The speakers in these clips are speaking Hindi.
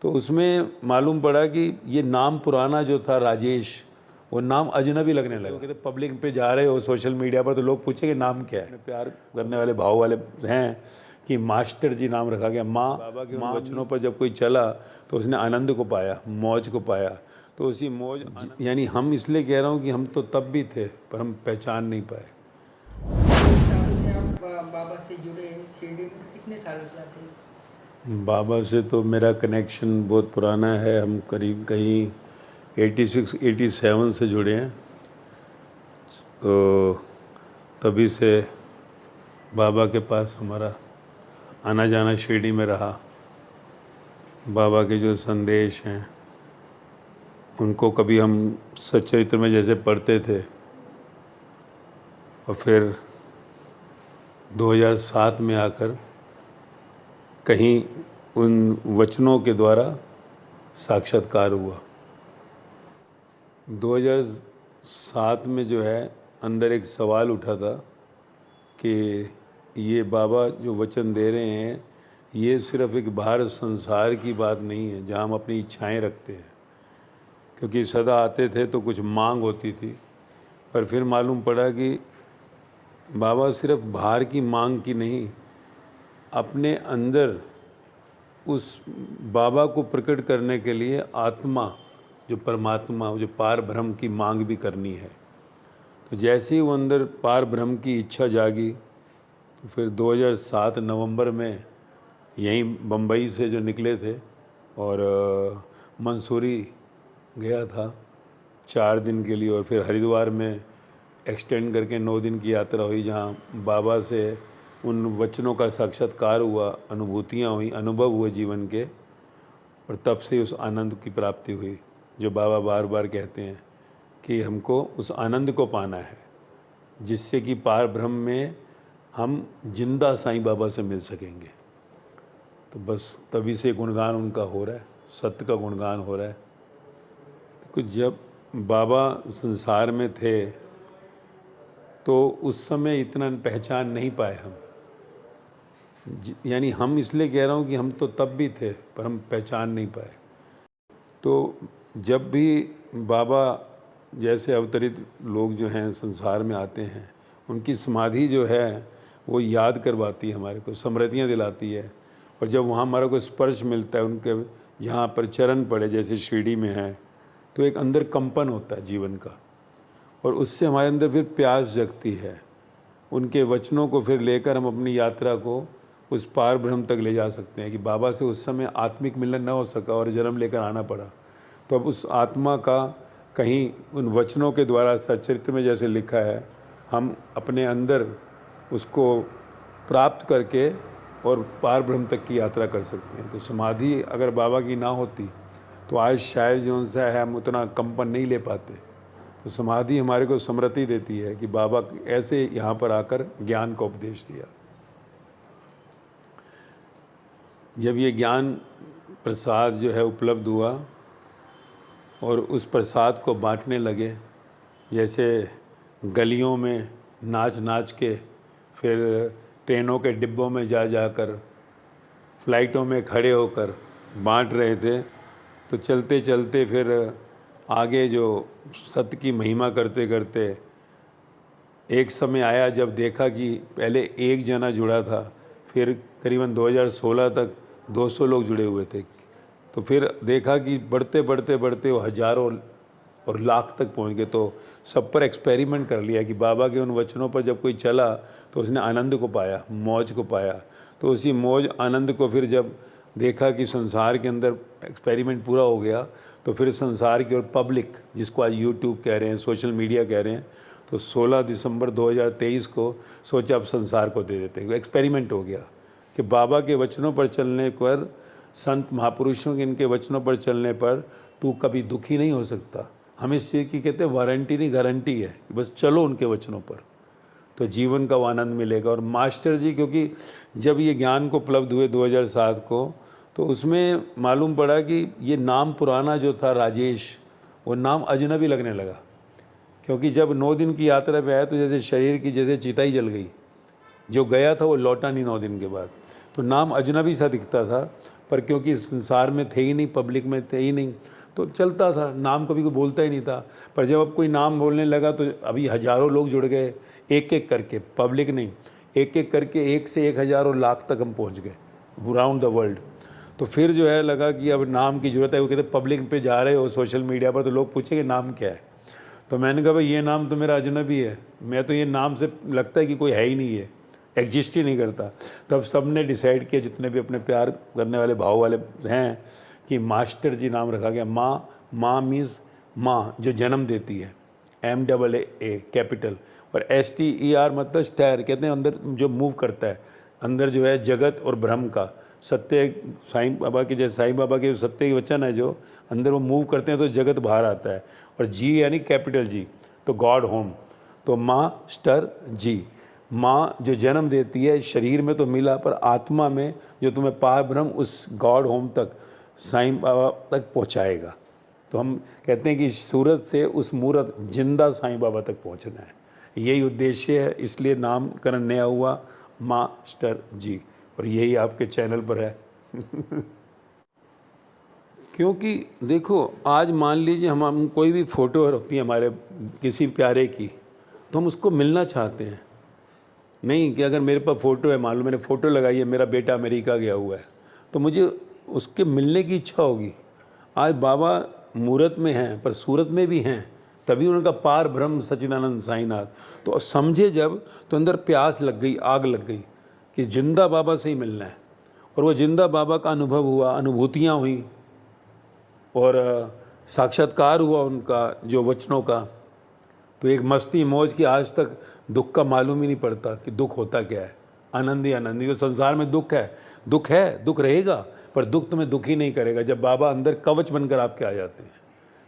तो उसमें मालूम पड़ा कि ये नाम पुराना जो था राजेश, वो नाम अजनबी लगने लगा। कहते पब्लिक पे जा रहे हो सोशल मीडिया पर तो लोग पूछेंगे नाम क्या है। प्यार करने वाले भाव वाले हैं कि मास्टर जी नाम रखा गया। माँ बाबा के उन वचनों पर जब कोई चला तो उसने आनंद को पाया, मौज को पाया। तो उसी मौज यानी हम इसलिए कह रहा हूँ कि हम तो तब भी थे पर हम पहचान नहीं पाए। आप बाबा से जुड़े शिरडी में कितने सालों से आते हैं? बाबा से तो मेरा कनेक्शन बहुत पुराना है। हम करीब कहीं 86 87 से जुड़े हैं। तो तभी से बाबा के पास हमारा आना जाना शिरडी में रहा। बाबा के जो संदेश हैं उनको कभी हम सच्चरित्र में जैसे पढ़ते थे और फिर 2007 में आकर कहीं उन वचनों के द्वारा साक्षात्कार हुआ। 2007 में जो है अंदर एक सवाल उठा था कि ये बाबा जो वचन दे रहे हैं ये सिर्फ़ एक बाहर संसार की बात नहीं है जहाँ हम अपनी इच्छाएं रखते हैं, क्योंकि सदा आते थे तो कुछ मांग होती थी। पर फिर मालूम पड़ा कि बाबा सिर्फ बाहर की मांग की नहीं, अपने अंदर उस बाबा को प्रकट करने के लिए आत्मा जो परमात्मा जो पार ब्रह्म की मांग भी करनी है। तो जैसे ही वो अंदर पार ब्रह्म की इच्छा जागी तो फिर 2007 नवंबर में यहीं बम्बई से जो निकले थे और मंसूरी गया था 4 दिन के लिए और फिर हरिद्वार में एक्सटेंड करके 9 दिन की यात्रा हुई, जहाँ बाबा से उन वचनों का साक्षात्कार हुआ, अनुभूतियाँ हुई, अनुभव हुए जीवन के। और तब से उस आनंद की प्राप्ति हुई जो बाबा बार बार कहते हैं कि हमको उस आनंद को पाना है जिससे कि पार ब्रह्म में हम जिंदा साईं बाबा से मिल सकेंगे। तो बस तभी से गुणगान उनका हो रहा है, सत्य का गुणगान हो रहा है। तो जब बाबा संसार में थे तो उस समय इतना पहचान नहीं पाए हम, यानी हम इसलिए कह रहा हूँ कि हम तो तब भी थे पर हम पहचान नहीं पाए। तो जब भी बाबा जैसे अवतरित लोग जो हैं संसार में आते हैं, उनकी समाधि जो है वो याद करवाती है हमारे को, स्मृतियाँ दिलाती है। और जब वहाँ हमारा को स्पर्श मिलता है उनके, जहाँ पर चरण पड़े जैसे शिरडी में है, तो एक अंदर कंपन होता है जीवन का और उससे हमारे अंदर फिर प्यास जगती है। उनके वचनों को फिर लेकर हम अपनी यात्रा को उस पार ब्रह्म तक ले जा सकते हैं कि बाबा से उस समय आत्मिक मिलन न हो सका और जन्म लेकर आना पड़ा। तो अब उस आत्मा का कहीं उन वचनों के द्वारा सच्चरित्र में जैसे लिखा है, हम अपने अंदर उसको प्राप्त करके और पार ब्रह्म तक की यात्रा कर सकते हैं। तो समाधि अगर बाबा की ना होती तो आज शायद जो सा है हम उतना कंपन नहीं ले पाते। तो समाधि हमारे को स्मृति देती है कि बाबा ऐसे यहाँ पर आकर ज्ञान का उपदेश दिया। जब ये ज्ञान प्रसाद जो है उपलब्ध हुआ और उस प्रसाद को बांटने लगे, जैसे गलियों में नाच नाच के, फिर ट्रेनों के डिब्बों में जा जाकर, फ्लाइटों में खड़े होकर बांट रहे थे, तो चलते चलते फिर आगे जो सत्य की महिमा करते करते एक समय आया जब देखा कि पहले एक जना जुड़ा था, फिर करीबन 2016 तक 200 लोग जुड़े हुए थे। तो फिर देखा कि बढ़ते बढ़ते बढ़ते वो हज़ारों और लाख तक पहुंच गए। तो सब पर एक्सपेरिमेंट कर लिया कि बाबा के उन वचनों पर जब कोई चला तो उसने आनंद को पाया, मौज को पाया। तो उसी मौज आनंद को फिर जब देखा कि संसार के अंदर एक्सपेरिमेंट पूरा हो गया, तो फिर संसार की और पब्लिक, जिसको आज यूट्यूब कह रहे हैं, सोशल मीडिया कह रहे हैं, तो 16 दिसंबर 2023 को सोचा अब संसार को दे देते हैं। एक्सपेरिमेंट हो गया कि बाबा के वचनों पर चलने पर, संत महापुरुषों के इनके वचनों पर चलने पर तू कभी दुखी नहीं हो सकता। हम इस चीज़ की कहते हैं वारंटी नहीं, गारंटी है कि बस चलो उनके वचनों पर, तो जीवन का वो आनंद मिलेगा। और मास्टर जी, क्योंकि जब ये ज्ञान को उपलब्ध हुए 2007 को, तो उसमें मालूम पड़ा कि ये नाम पुराना जो था राजेश, वो नाम अजनबी लगने लगा। क्योंकि जब 9 दिन की यात्रा पे आया तो जैसे शरीर की जैसे चिता ही जल गई, जो गया था वो लौटा नहीं 9 दिन के बाद, तो नाम अजनबी सा दिखता था। पर क्योंकि संसार में थे ही नहीं, पब्लिक में थे ही नहीं, तो चलता था, नाम कभी कोई बोलता ही नहीं था। पर जब अब कोई नाम बोलने लगा तो अभी हज़ारों लोग जुड़ गए, एक एक करके, पब्लिक नहीं, एक एक करके 1 से 1 हज़ारों लाख तक हम पहुंच गए अराउंड द वर्ल्ड। तो फिर जो है लगा कि अब नाम की ज़रूरत है। वो कहते पब्लिक पे जा रहे हो सोशल मीडिया पर तो लोग पूछेंगे नाम क्या है। तो मैंने कहा भाई ये नाम तो मेरा अजनबी है, मैं तो ये नाम से लगता है कि कोई है ही नहीं, है एग्जिस्ट ही नहीं करता। तब सब ने डिसाइड किया, जितने भी अपने प्यार करने वाले भाव वाले हैं, कि मास्टर जी नाम रखा गया। माँ मीन्स माँ जो जन्म देती है, MAA कैपिटल, और STER मतलब स्टैर, कहते हैं अंदर जो मूव करता है, अंदर जो है जगत और ब्रह्म का सत्य। साईं बाबा के जैसे साईं बाबा के सत्य के वचन है, जो अंदर वो मूव करते हैं तो जगत बाहर आता है। और जी यानी कैपिटल जी, तो गॉड होम, तो मास्टर जी, माँ जो जन्म देती है, शरीर में तो मिला पर आत्मा में जो तुम्हें पार ब्रह्म उस गॉड होम तक, साईं बाबा तक पहुँचाएगा। तो हम कहते हैं कि सूरत से उस मूरत जिंदा साईं बाबा तक पहुँचना है, यही उद्देश्य है। इसलिए नामकरण नया हुआ मास्टर जी, और यही आपके चैनल पर है। क्योंकि देखो आज मान लीजिए हम कोई भी फ़ोटो होती है हमारे किसी प्यारे की, तो हम उसको मिलना चाहते हैं। नहीं कि अगर मेरे पास फ़ोटो है, मान लो मैंने फ़ोटो लगाई है, मेरा बेटा अमेरिका गया हुआ है, तो मुझे उसके मिलने की इच्छा होगी। आज बाबा मूरत में हैं पर सूरत में भी हैं, तभी उनका पार ब्रह्म सच्चिदानंद साईनाथ। तो समझे जब, तो अंदर प्यास लग गई, आग लग गई कि जिंदा बाबा से ही मिलना है। और वो जिंदा बाबा का अनुभव हुआ, अनुभूतियाँ हुई और साक्षात्कार हुआ उनका जो वचनों का। तो एक मस्ती मौज की, आज तक दुख का मालूम ही नहीं पड़ता कि दुख होता क्या है। आनंद ही आनंद। तो संसार में दुख है, दुख रहेगा, पर दुख तुम्हें दुखी नहीं करेगा जब बाबा अंदर कवच बनकर आपके आ जाते हैं।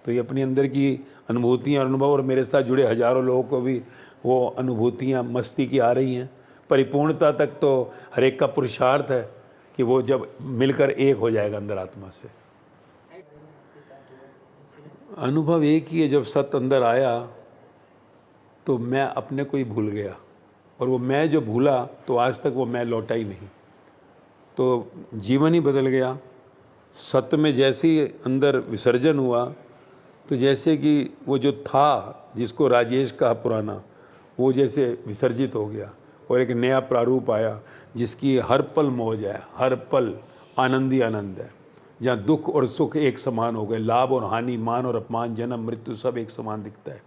तो ये अपनी अंदर की अनुभूतियाँ और अनुभव, और मेरे साथ जुड़े हज़ारों लोगों को भी वो अनुभूतियाँ मस्ती की आ रही हैं। परिपूर्णता तक तो हर एक का पुरुषार्थ है कि वो जब मिलकर एक हो जाएगा अंदर आत्मा से। अनुभव एक ही है, जब सत्य अंदर आया तो मैं अपने को ही भूल गया, और वो मैं जो भूला तो आज तक वो मैं लौटा ही नहीं। तो जीवन ही बदल गया। सत्य में जैसे ही अंदर विसर्जन हुआ, तो जैसे कि वो जो था जिसको राजेश कहा पुराना, वो जैसे विसर्जित हो गया और एक नया प्रारूप आया जिसकी हर पल मौज है, हर पल आनंद ही आनंद है, जहाँ दुख और सुख एक समान हो गए, लाभ और हानि, मान और अपमान, जन्म मृत्यु सब एक समान दिखता है।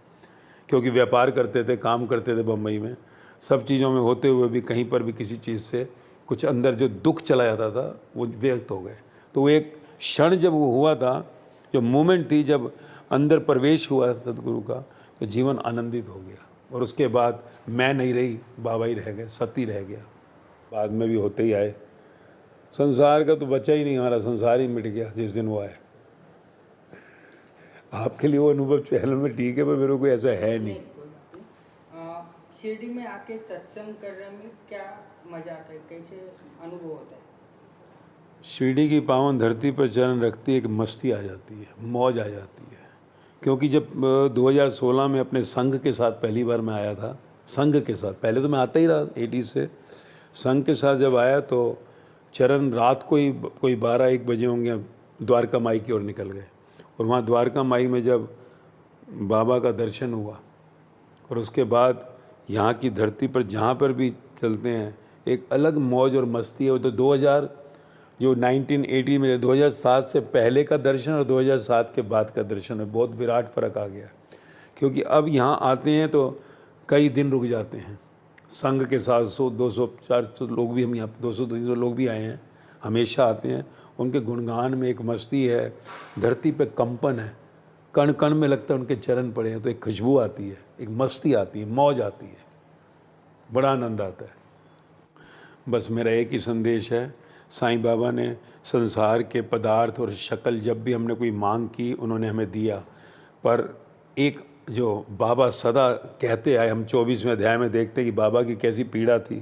क्योंकि व्यापार करते थे, काम करते थे बम्बई में, सब चीज़ों में होते हुए भी कहीं पर भी किसी चीज़ से कुछ अंदर जो दुख चला जाता था वो व्यक्त हो गए। तो वो एक क्षण जब वो हुआ था, जो मोमेंट थी जब अंदर प्रवेश हुआ सदगुरु का, तो जीवन आनंदित हो गया। और उसके बाद मैं नहीं रही, बाबा ही रह गए, सती रह गया। बाद में भी होते ही आए। संसार का तो बचा ही नहीं, हमारा संसार ही मिट गया जिस दिन वो आए। आपके लिए वो अनुभव चैनल में ठीक है, पर मेरे को ऐसा है नहीं। शिरडी में आके सत्संग करने में क्या मजा आता है, कैसे अनुभव होता है? शिरडी की पावन धरती पर चरण रखती एक मस्ती आ जाती है, मौज आ जाती है। क्योंकि जब 2016 में अपने संघ के साथ पहली बार मैं आया था, संघ के साथ, पहले तो मैं आता ही रहा 80 से, संघ के साथ जब आया तो चरण रात को ही कोई 12-1 बजे होंगे, द्वारका माई की ओर निकल गए। और वहाँ द्वारका माई में जब बाबा का दर्शन हुआ, और उसके बाद यहाँ की धरती पर जहाँ पर भी चलते हैं एक अलग मौज और मस्ती है। वो तो 1980 में 2007 से पहले का दर्शन और 2007 के बाद का दर्शन में बहुत विराट फ़र्क आ गया। क्योंकि अब यहाँ आते हैं तो कई दिन रुक जाते हैं। संघ के साथ 100, 200, 400 लोग भी, हम यहाँ 200-300 लोग भी आए हैं, हमेशा आते हैं। उनके गुणगान में एक मस्ती है, धरती पे कंपन है, कण कण में लगता है उनके चरण पड़े हैं, तो एक खुशबू आती है, एक मस्ती आती है, मौज आती है, बड़ा आनंद आता है। बस मेरा एक ही संदेश है, साईं बाबा ने संसार के पदार्थ और शक्ल जब भी हमने कोई मांग की उन्होंने हमें दिया, पर एक जो बाबा सदा कहते आए, हम 24वें अध्याय में देखते हैं कि बाबा की कैसी पीड़ा थी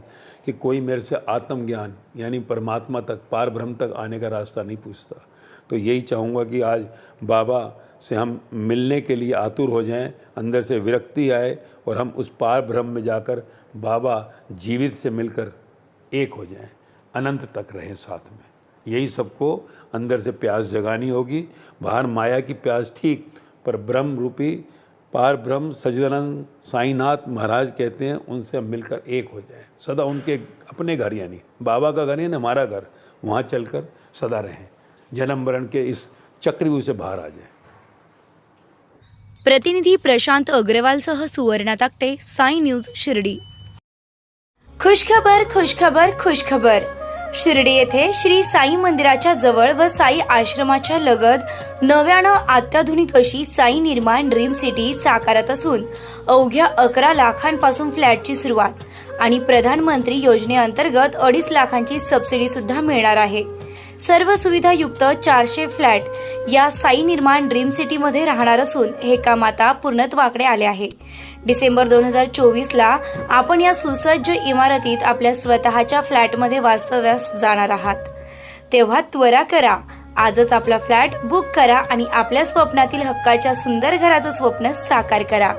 कि कोई मेरे से आत्मज्ञान यानी परमात्मा तक, पार ब्रह्म तक आने का रास्ता नहीं पूछता। तो यही चाहूँगा कि आज बाबा से हम मिलने के लिए आतुर हो जाएं, अंदर से विरक्ति आए और हम उस पार ब्रह्म में जाकर बाबा जीवित से मिलकर एक हो जाएं, अनंत तक रहें साथ में। यही सबको अंदर से प्यास जगानी होगी। बाहर माया की प्यास ठीक, पर ब्रह्म रूपी पार ब्रह्म सच्चिदानंद साईनाथ महाराज कहते हैं उनसे हम मिलकर एक हो जाएं, सदा उनके अपने घर, यानी बाबा का घर यानी हमारा घर, वहाँ चलकर सदा रहें, जन्म मरण के इस चक्रव्यूह से बाहर आ जाएं। प्रतिनिधी प्रशांत अग्रवालसह सुवर्णा ताकटे, साई न्यूज शिर्डी। खुशखबर खुशखबर खुशखबर। शिर्डी येथे श्री साई मंदिराच्या जवळ व साई आश्रमाच्या लगत नव्यानं अत्याधुनिक अशी साई निर्माण ड्रीम सिटी साकारत असून अवघ्या 11 लाखांपासून फ्लॅटची सुरुवात आणि प्रधानमंत्री योजनेअंतर्गत 2.5 लाखांची सबसिडी सुद्धा मिळणार आहे। सर्व सुविधा युक्त 400 फ्लॅट या साई निर्माण ड्रीम सिटी मध्ये राहणार असून हे काम आता पूर्णत्वाकडे आले आहे। डिसेंबर 2024 ला आपण या सुसज्ज इमारतीत आपल्या स्वतःच्या फ्लॅटमध्ये वास्तव्यास जाणार आहात। तेव्हा त्वरा करा, आजच आपला फ्लॅट बुक करा आणि आपल्या स्वप्नातील हक्काच्या सुंदर घराचं स्वप्न साकार करा।